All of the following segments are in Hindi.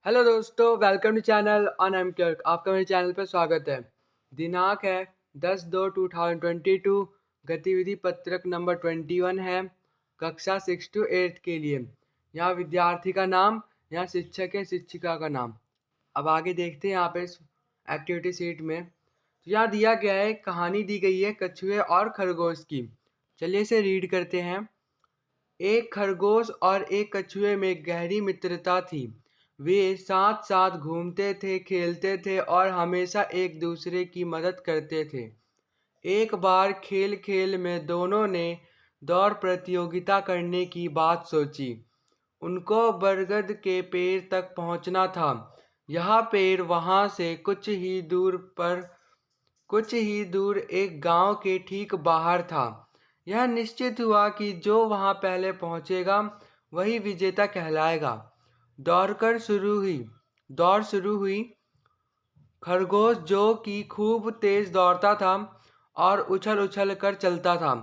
हेलो दोस्तों, welcome to channel on M clerk. आपका मेरे चैनल पर स्वागत है। दिनांक है 10/2/2022। गतिविधि पत्रक नंबर 21 है, कक्षा 6 to 8 के लिए। यहाँ विद्यार्थी का नाम, यहाँ शिक्षक है, शिक्षिका का नाम। अब आगे देखते हैं यहाँ पे एक्टिविटी सीट में। तो यहाँ दिया गया है, कहानी दी गई है कछुए और खरगोश की। चलिए इसे रीड करते हैं। एक खरगोश और एक कछुए में गहरी मित्रता थी। वे साथ साथ घूमते थे, खेलते थे और हमेशा एक दूसरे की मदद करते थे। एक बार खेल खेल में दोनों ने दौड़ प्रतियोगिता करने की बात सोची। उनको बरगद के पेड़ तक पहुंचना था। यह पेड़ वहां से कुछ ही दूर एक गांव के ठीक बाहर था। यह निश्चित हुआ कि जो वहां पहले पहुंचेगा वही विजेता कहलाएगा। दौड़ शुरू हुई। खरगोश, जो कि खूब तेज दौड़ता था और उछल उछल कर चलता था,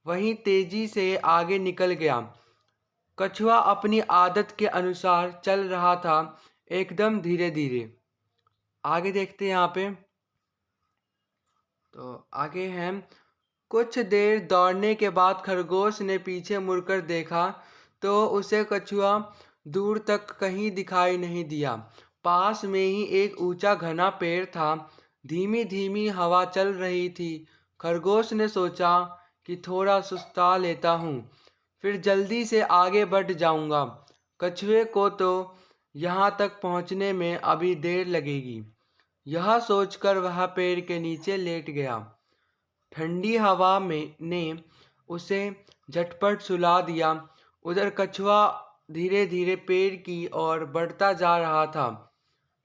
वहीं तेजी से आगे निकल गया। कछुआ अपनी आदत के अनुसार चल रहा था, एकदम धीरे धीरे। आगे देखते हैं यहाँ पे। तो आगे है, कुछ देर दौड़ने के बाद खरगोश ने पीछे मुड़कर देखा तो उसे कछुआ दूर तक कहीं दिखाई नहीं दिया। पास में ही एक ऊंचा घना पेड़ था। धीमी धीमी हवा चल रही थी। खरगोश ने सोचा कि थोड़ा सुस्ता लेता हूँ, फिर जल्दी से आगे बढ़ जाऊंगा। कछुए को तो यहाँ तक पहुँचने में अभी देर लगेगी। यह सोचकर वह पेड़ के नीचे लेट गया। ठंडी हवा में ने उसे झटपट सुला दिया। उधर कछुआ धीरे धीरे पेड़ की ओर बढ़ता जा रहा था।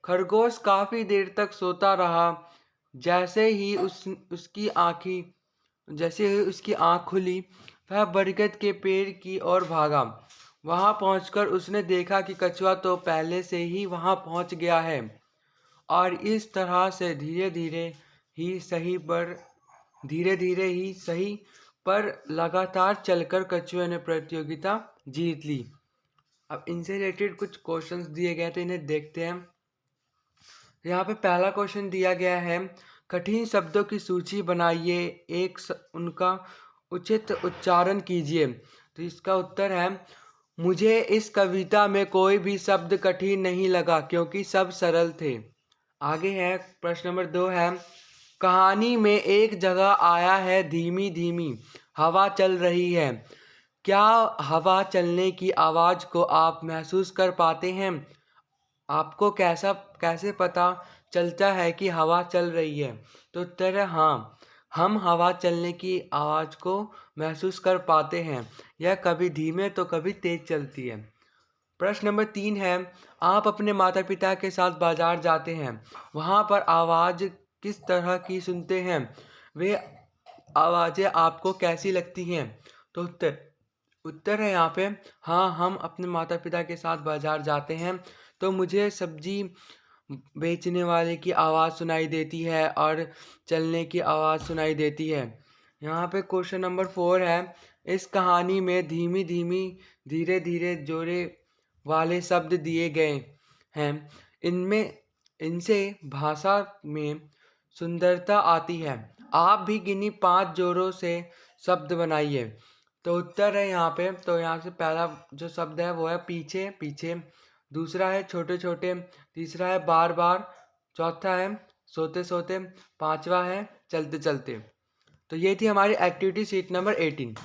खरगोश काफी देर तक सोता रहा। जैसे ही उसकी आंख खुली, वह बरगद के पेड़ की ओर भागा। वहां पहुंचकर उसने देखा कि कछुआ तो पहले से ही वहां पहुंच गया है और इस तरह से धीरे धीरे ही सही पर लगातार चलकर कछुए ने प्रतियोगिता जीत ली। अब इनसे रिलेटेड कुछ क्वेश्चंस दिए गए थे, इन्हें देखते हैं। यहाँ पे पहला क्वेश्चन दिया गया है, कठिन शब्दों की सूची बनाइए, उनका उचित उच्चारण कीजिए। तो इसका उत्तर है, मुझे इस कविता में कोई भी शब्द कठिन नहीं लगा क्योंकि सब सरल थे। आगे है प्रश्न नंबर 2 है, कहानी में एक जगह आया है धीमी धीमी हवा चल रही है। क्या हवा चलने की आवाज़ को आप महसूस कर पाते हैं? आपको कैसे पता चलता है कि हवा चल रही है? तो उत्तर है हाँ, हम हवा चलने की आवाज़ को महसूस कर पाते हैं। यह कभी धीमे तो कभी तेज चलती है। प्रश्न नंबर 3 है, आप अपने माता पिता के साथ बाजार जाते हैं, वहाँ पर आवाज़ किस तरह की सुनते हैं? वे आवाज़ें आपको कैसी लगती हैं? तो उत्तर है यहाँ पे हाँ, हम अपने माता पिता के साथ बाजार जाते हैं तो मुझे सब्जी बेचने वाले की आवाज़ सुनाई देती है और चलने की आवाज़ सुनाई देती है। यहाँ पे क्वेश्चन नंबर 4 है, इस कहानी में धीमी धीमी धीरे धीरे जोरे वाले शब्द दिए गए हैं। इनसे भाषा में सुंदरता आती है। आप भी गिनी 5 जोरों से शब्द बनाइए। तो उत्तर है यहाँ पे, तो यहाँ से पहला जो शब्द है वो है पीछे पीछे, दूसरा है छोटे छोटे, तीसरा है बार बार, चौथा है सोते सोते, पांचवा है चलते चलते। तो ये थी हमारी एक्टिविटी शीट नंबर 18।